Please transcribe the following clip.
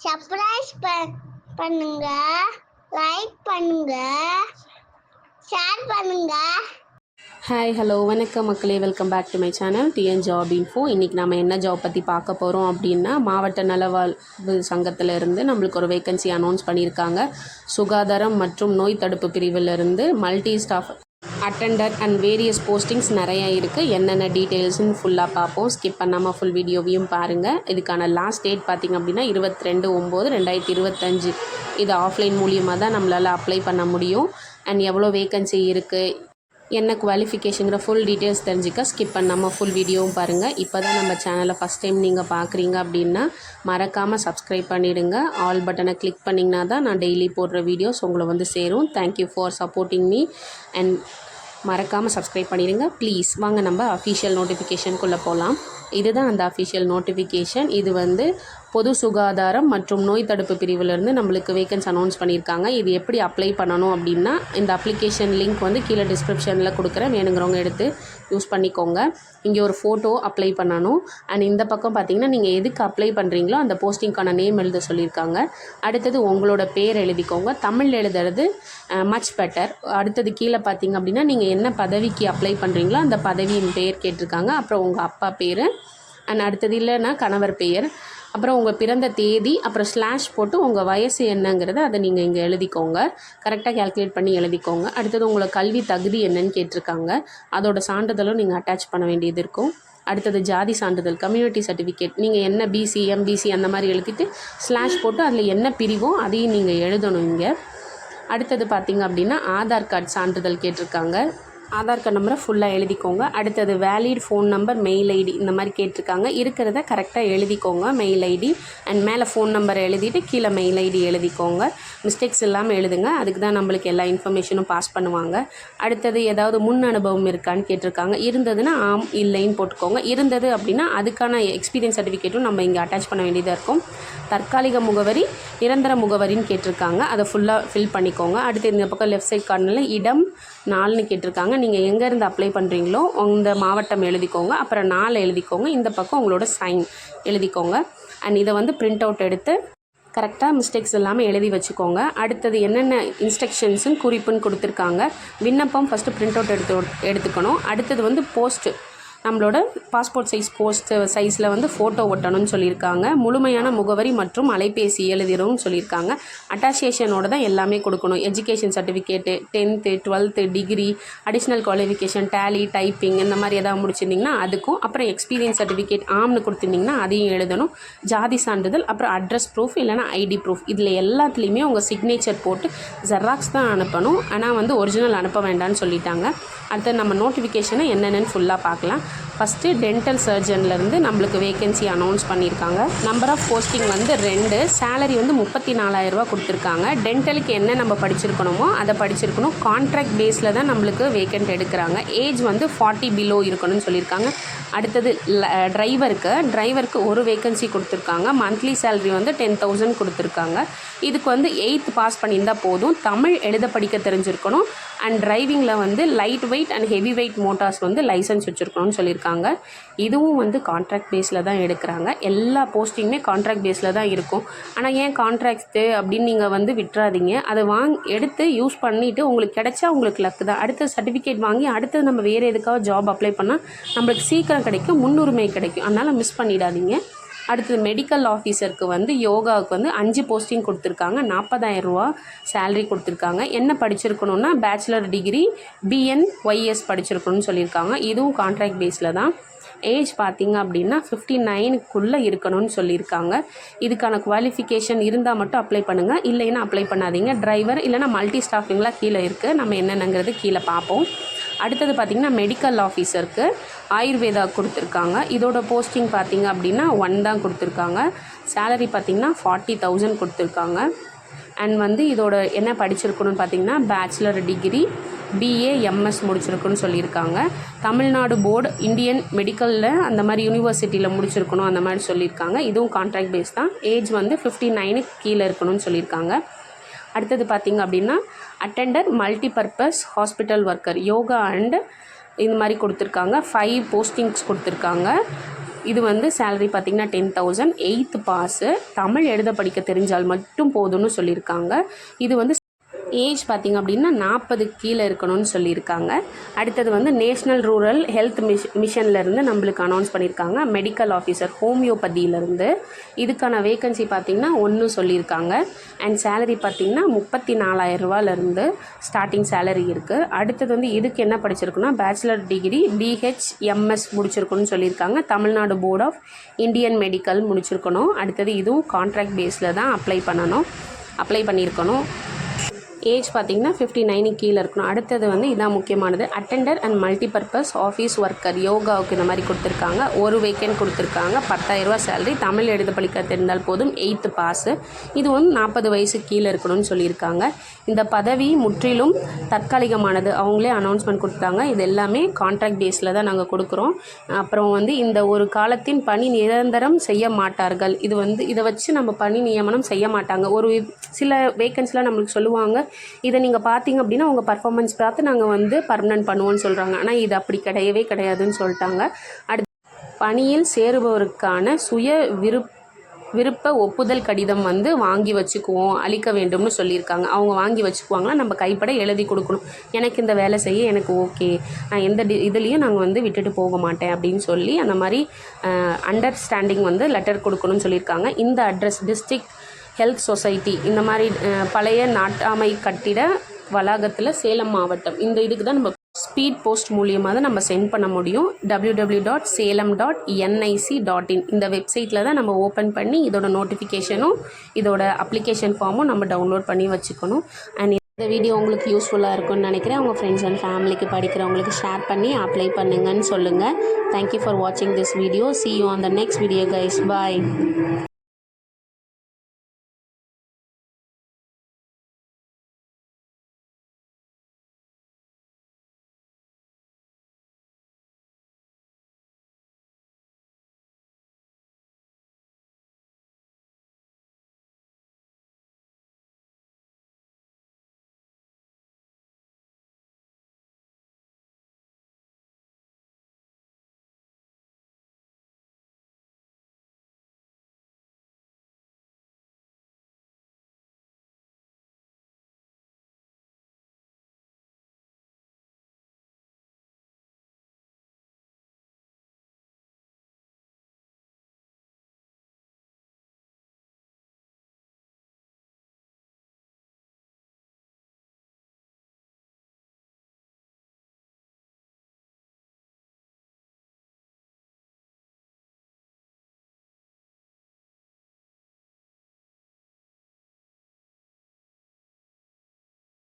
Surprise பண்ணுங்க, like பண்ணுங்க, share பண்ணுங்க. ஹாய் ஹலோ வணக்கம் மக்களே, welcome back to my channel TN job info. இன்றைக்கி நம்ம என்ன ஜாப் பற்றி பார்க்க போகிறோம் அப்படின்னா, மாவட்ட நலவாழ்வு சங்கத்திலேருந்து நம்மளுக்கு ஒரு வேக்கன்சி அனௌன்ஸ் பண்ணியிருக்காங்க. சுகாதாரம் மற்றும் நோய் தடுப்பு பிரிவிலிருந்து multi staff attender and various postings நிறையா இருக்குது. என்னென்ன டீட்டெயில்ஸ்னு ஃபுல்லாக பார்ப்போம். ஸ்கிப் பண்ணாமல் ஃபுல் வீடியோவையும் பாருங்கள். இதுக்கான லாஸ்ட் டேட் பார்த்திங்க அப்படின்னா 22/9/2025. இது ஆஃப்லைன் மூலியமாக தான் நம்மளால் அப்ளை பண்ண முடியும். அண்ட் எவ்வளோ வேக்கன்சி இருக்குது, என்ன குவாலிஃபிகேஷனுங்கிற ஃபுல் டீட்டெயில்ஸ் தெரிஞ்சுக்க ஸ்கிப் பண்ணாமல் ஃபுல் வீடியோவும் பாருங்கள். இப்போ தான் நம்ம சேனலை ஃபஸ்ட் டைம் நீங்கள் பார்க்குறீங்க அப்படின்னா மறக்காமல் சப்ஸ்கிரைப் பண்ணிவிடுங்க. ஆல் பட்டனை கிளிக் பண்ணிங்கன்னா தான் நான் டெய்லி போடுற வீடியோஸ் உங்களை வந்து சேரும். Thank you for supporting me and மறக்காமல் சப்ஸ்கிரைப் பண்ணிடுங்க ப்ளீஸ். வாங்க நம்ம அஃபிஷியல் நோட்டிஃபிகேஷனுக்குள்ளே போகலாம். இதுதான் அந்த அஃபிஷியல் நோட்டிஃபிகேஷன். இது வந்து பொது சுகாதாரம் மற்றும் நோய் தடுப்பு பிரிவிலேருந்து நம்மளுக்கு வேக்கன்சி அனௌன்ஸ் பண்ணியிருக்காங்க. இது எப்படி அப்ளை பண்ணணும் அப்படின்னா, இந்த அப்ளிகேஷன் லிங்க் வந்து கீழே டிஸ்கிரிப்ஷனில் கொடுக்குறேன், வேணுங்கிறவங்க எடுத்து யூஸ் பண்ணிக்கோங்க. இங்கே ஒரு ஃபோட்டோ அப்ளை பண்ணணும். அண்ட் இந்த பக்கம் பார்த்திங்கன்னா, நீங்கள் எதுக்கு அப்ளை பண்ணுறீங்களோ அந்த போஸ்டிங்க்கான நேம் எழுத சொல்லியிருக்காங்க. அடுத்தது உங்களோட பேர் எழுதிக்கோங்க. தமிழ் எழுதுறது மச் பெட்டர். அடுத்தது கீழே பார்த்திங்க அப்படின்னா, நீங்கள் என்ன பதவிக்கு அப்ளை பண்ணுறீங்களோ அந்த பதவியின் பெயர் கேட்டிருக்காங்க. அப்புறம் உங்கள் அப்பா பேர் அண்ட் அடுத்தது இல்லைன்னா கணவர் பெயர், அப்புறம் உங்கள் பிறந்த தேதி, அப்புறம் ஸ்லாஷ் போட்டு உங்கள் வயசு என்னங்கிறத அதை நீங்கள் இங்கே எழுதிக்கோங்க. கரெக்டாக கேல்குலேட் பண்ணி எழுதிக்கோங்க. அடுத்தது உங்களை கல்வி தகுதி என்னன்னு கேட்டிருக்காங்க. அதோட சான்றிதழும் நீங்கள் அட்டாச் பண்ண வேண்டியது இருக்கும். அடுத்தது ஜாதி சான்றிதழ், கம்யூனிட்டி சர்டிஃபிகேட், நீங்கள் என்ன பிசி எம்பிசி அந்த மாதிரி எழுதிட்டு ஸ்லாஷ் போட்டு அதில் என்ன பிரிவோ அதையும் நீங்கள் எழுதணும் இங்கே. அடுத்தது பார்த்திங்க அப்படின்னா ஆதார் கார்டு சான்றிதழ் கேட்டிருக்காங்க. ஆதார் கார்டு நம்பரை ஃபுல்லாக எழுதிக்கோங்க. அடுத்தது valid phone number, mail ID இந்த மாதிரி கேட்டிருக்காங்க. இருக்கிறத கரெக்டாக எழுதிக்கோங்க. மெயில் ஐடி அண்ட் மேலே ஃபோன் நம்பர் எழுதிட்டு கீழே மெயில் ஐடி எழுதிக்கோங்க. மிஸ்டேக்ஸ் இல்லாமல் எழுதுங்க. அதுக்கு தான் நம்மளுக்கு எல்லா இன்ஃபர்மேஷனும் பாஸ் பண்ணுவாங்க. அடுத்தது ஏதாவது முன் அனுபவம் இருக்கான்னு கேட்டிருக்காங்க. இருந்ததுன்னா ஆம் இல்லைன்னு போட்டுக்கோங்க. இருந்தது அப்படின்னா அதுக்கான எக்ஸ்பீரியன்ஸ் சர்டிஃபிகேட்டும் நம்ம இங்கே அட்டாச் பண்ண வேண்டியதாக இருக்கும். தற்காலிக முகவரி, நிரந்தர முகவரின்னு கேட்டிருக்காங்க. அதை ஃபுல்லாக ஃபில் பண்ணிக்கோங்க. அடுத்து இந்த பக்கம் லெஃப்ட் சைட் கார்னரில் இடம் 4ன்னு கேட்டிருக்காங்க. நீங்கள் எங்கேருந்து அப்ளை பண்ணுறீங்களோ அந்த மாவட்டம் எழுதிக்கோங்க. அப்புறம் 4 எழுதிக்கோங்க. இந்த பக்கம் உங்களோட சைன் எழுதிக்கோங்க. அண்ட் இதை வந்து பிரிண்ட் அவுட் எடுத்து கரெக்டாக மிஸ்டேக்ஸ் இல்லாமல் எழுதி வச்சுக்கோங்க. அடுத்தது என்னென்ன இன்ஸ்ட்ரக்ஷன்ஸுன்னு குறிப்புன்னு கொடுத்துருக்காங்க. விண்ணப்பம் ஃபஸ்ட்டு பிரிண்ட் அவுட் எடுத்துக்கணும். அடுத்தது வந்து போஸ்ட்டு, நம்மளோட பாஸ்போர்ட் சைஸில் வந்து ஃபோட்டோ ஒட்டணும்னு சொல்லியிருக்காங்க. முழுமையான முகவரி மற்றும் அலைபேசி எழுதிடணும்னு சொல்லியிருக்காங்க. அட்டாசியேஷனோட தான் எல்லாமே கொடுக்கணும். Education certificate, 10th 12th degree, additional qualification, Tally, typing இந்த மாதிரி எதாவது முடிச்சிருந்திங்கன்னா அதுக்கும், அப்புறம் எக்ஸ்பீரியன்ஸ் சர்டிஃபிகேட் ஆம்னு கொடுத்துருந்திங்கன்னா அதையும் எழுதணும். ஜாதி சான்றிதழ், அப்புறம் அட்ரஸ் ப்ரூஃப் இல்லைனா ஐடி ப்ரூஃப், இதில் எல்லாத்துலேயுமே உங்கள் சிக்னேச்சர் போட்டு ஜெராக்ஸ் தான் அனுப்பணும். ஆனால் வந்து ஒரிஜினல் அனுப்ப வேண்டாம்னு சொல்லிட்டாங்க. அடுத்து நம்ம நோட்டிஃபிகேஷனை என்னென்னு ஃபுல்லாக பார்க்கலாம். ஃபஸ்ட்டு டென்டல் சர்ஜன்லேருந்து நம்மளுக்கு வேக்கன்சி அனௌன்ஸ் பண்ணியிருக்காங்க. நம்பர் ஆஃப் போஸ்டிங் வந்து 2, சேலரி வந்து 34,000 ரூபா கொடுத்துருக்காங்க. டென்டலுக்கு என்ன நம்ம படிச்சிருக்கணுமோ அதை படிச்சிருக்கணும். கான்ட்ராக்ட் பேஸில் தான் நம்மளுக்கு வேக்கண்ட் எடுக்கிறாங்க. ஏஜ் வந்து 40 பிலோ இருக்கணும்னு சொல்லியிருக்காங்க. அடுத்தது டிரைவருக்கு ஒரு வேக்கன்சி கொடுத்துருக்காங்க. மந்த்லி சேலரி வந்து 10,000 கொடுத்துருக்காங்க. இதுக்கு வந்து 8th பாஸ் பண்ணியிருந்தால் போதும். தமிழ் எழுத படிக்க தெரிஞ்சிருக்கணும். அண்ட் டிரைவிங்கில் வந்து light weight and heavy weight Motors வந்து லைசன்ஸ் வச்சுருக்கணும்னு சொல்லியிருக்காங்க. இதுவும் வந்து கான்ட்ராக்ட் பேஸில் தான் எடுக்கிறாங்க. எல்லா போஸ்டிங்குமே கான்ட்ராக்ட் பேஸில் தான் இருக்கும். ஆனால் ஏன் கான்ட்ராக்ட்டு அப்படின்னு நீங்கள் வந்து விட்டுறாதீங்க. அதை எடுத்து யூஸ் பண்ணிவிட்டு உங்களுக்கு கிடைச்சா உங்களுக்கு லக்கு தான். அடுத்த சர்டிஃபிகேட் வாங்கி அடுத்தது நம்ம வேறு எதுக்காக ஜாப் அப்ளை பண்ணால் நம்மளுக்கு சீக்கிரம் கிடைக்கும், முன்னுரிமை கிடைக்கும். அதனால் மிஸ் பண்ணிடாதீங்க. அடுத்தது மெடிக்கல் ஆஃபீஸருக்கு வந்து யோகாவுக்கு வந்து 5 போஸ்டிங் கொடுத்துருக்காங்க. 40,000 ரூபா சேலரி கொடுத்துருக்காங்க. என்ன படிச்சிருக்கணும்னா பேச்சுலர் டிகிரி BNYS படிச்சிருக்கணும்னு சொல்லியிருக்காங்க. இதுவும் கான்ட்ராக்ட் பேஸில் தான். ஏஜ் பார்த்திங்க அப்படின்னா 59க்குள்ளே இருக்கணும்னு சொல்லியிருக்காங்க. இதுக்கான குவாலிஃபிகேஷன் இருந்தால் மட்டும் அப்ளை பண்ணுங்கள், இல்லைன்னா அப்ளை பண்ணாதீங்க. டிரைவர் இல்லைனா மல்டி ஸ்டாஃபிங்லாம் கீழே இருக்குது. நம்ம என்னென்னங்கிறது கீழே பார்ப்போம். அடுத்தது பார்த்திங்கன்னா மெடிக்கல் ஆஃபீஸருக்கு ஆயுர்வேதா கொடுத்துருக்காங்க. இதோட போஸ்டிங் பார்த்திங்க அப்படின்னா 1 தான் கொடுத்துருக்காங்க. சேலரி பார்த்திங்கன்னா 40,000 கொடுத்துருக்காங்க. அண்ட் வந்து இதோட என்ன படிச்சிருக்கணும்னு பார்த்திங்கன்னா பேச்சுலர் டிகிரி BAMS முடிச்சிருக்குன்னு சொல்லியிருக்காங்க. தமிழ்நாடு போர்டு இந்தியன் மெடிக்கலில் அந்த மாதிரி யூனிவர்சிட்டியில் முடிச்சிருக்கணும் அந்த மாதிரி சொல்லியிருக்காங்க. இதுவும் கான்ட்ராக்ட் பேஸ் தான். ஏஜ் வந்து 59க்கு கீழே இருக்கணும்னு சொல்லியிருக்காங்க. அடுத்தது பார்த்திங்க அப்படின்னா attender multipurpose hospital worker yoga and இந்த மாதிரி கொடுத்துருக்காங்க. 5 போஸ்டிங்ஸ் கொடுத்துருக்காங்க. இது வந்து சேலரி பார்த்திங்கன்னா 10,000. 8th பாஸு, தமிழ் எழுத படிக்க தெரிஞ்சால் மட்டும் போதும்னு சொல்லியிருக்காங்க. இது வந்து ஏஜ் பார்த்திங்க அப்படின்னா 40 கீழே இருக்கணும்னு சொல்லியிருக்காங்க. அடுத்தது வந்து நேஷ்னல் ரூரல் ஹெல்த் மிஷன்லேருந்து நம்மளுக்கு அனௌன்ஸ் பண்ணியிருக்காங்க. மெடிக்கல் ஆஃபீஸர் ஹோமியோபதியிலேருந்து இதுக்கான வேக்கன்சி பார்த்திங்கன்னா 1 சொல்லியிருக்காங்க. அண்ட் சேலரி பார்த்திங்கன்னா 34,000 ரூபாயிலேருந்து ஸ்டார்டிங் சேலரி இருக்குது. அடுத்தது வந்து இதுக்கு என்ன படிச்சிருக்குன்னா பேச்சுலர் டிகிரி BHMS முடிச்சிருக்கணும்னு சொல்லியிருக்காங்க. Tamil Nadu board of Indian medical முடிச்சிருக்கணும். அடுத்தது இதுவும் கான்ட்ராக்ட் பேஸில் தான் அப்ளை பண்ணியிருக்கணும். ஏஜ் பார்த்திங்கன்னா 59 கீழே இருக்கணும். அடுத்தது வந்து இதான் முக்கியமானது, attender and multipurpose office worker யோகாவுக்கு இந்த மாதிரி கொடுத்துருக்காங்க. ஒரு வேக்கன்ட் கொடுத்துருக்காங்க. 10,000 ரூபா சேலரி, தமிழ் எழுத படிக்க தெரிந்தால் போதும். 8th பாஸு, இது வந்து 40 வயசு கீழே இருக்கணும்னு சொல்லியிருக்காங்க. இந்த பதவி முற்றிலும் தற்காலிகமானது, அவங்களே அனௌன்ஸ்மெண்ட் கொடுத்தாங்க. இது எல்லாமே கான்ட்ராக்ட் பேஸில் தான் நாங்கள் கொடுக்குறோம். அப்புறம் வந்து இந்த ஒரு காலத்தின் பணி நிரந்தரம் செய்ய மாட்டார்கள். இது வந்து இதை வச்சு நம்ம பணி நியமனம் செய்ய மாட்டாங்க. ஒரு சில வேக்கன்சிலாம் நம்மளுக்கு சொல்லுவாங்க, இதை நீங்கள் பார்த்தீங்க அப்படின்னா உங்கள் பர்ஃபார்மன்ஸ் பார்த்து நாங்கள் வந்து பர்மனன்ட் பண்ணுவோம்னு சொல்கிறாங்க. ஆனால் இது அப்படி கிடையாதுன்னு சொல்லிட்டாங்க. அடுத்து பணியில் சேருபவருக்கான விருப்ப ஒப்புதல் கடிதம் வந்து வாங்கி வச்சுக்குவோம், அளிக்க வேண்டும்னு சொல்லியிருக்காங்க. அவங்க வாங்கி வச்சுக்குவாங்களா, நம்ம கைப்பட எழுதி கொடுக்கணும். எனக்கு இந்த வேலை செய்ய எனக்கு ஓகே, நான் எந்த இதுலேயும் நாங்கள் வந்து விட்டுட்டு போக மாட்டேன் அப்படின்னு சொல்லி அந்த மாதிரி அண்டர்ஸ்டாண்டிங் வந்து லெட்டர் கொடுக்கணும்னு சொல்லியிருக்காங்க. இந்த அட்ரஸ் டிஸ்ட்ரிக்ட் ஹெல்த் சொசைட்டி, இந்த மாதிரி பழைய நாட்டாமை கட்டிட வளாகத்தில், சேலம் மாவட்டம். இந்த இதுக்கு தான் நம்ம ஸ்பீட் போஸ்ட் மூலியமாக தான் நம்ம சென்ட் பண்ண முடியும். www.salem.nic.in இந்த வெப்சைட்டில் தான் நம்ம ஓப்பன் பண்ணி இதோட நோட்டிஃபிகேஷனும் இதோட அப்ளிகேஷன் ஃபார்மும் நம்ம டவுன்லோட் பண்ணி வச்சுக்கணும். அண்ட் இந்த வீடியோ உங்களுக்கு யூஸ்ஃபுல்லாக இருக்கும்னு நினைக்கிறேன். உங்கள் ஃப்ரெண்ட்ஸ் அண்ட் ஃபேமிலிக்கு படிக்கிறவங்களுக்கு ஷேர் பண்ணி அப்ளை பண்ணுங்கன்னு சொல்லுங்கள். தேங்க்யூ ஃபார் வாட்சிங் this video. see you on the next video guys. Bye.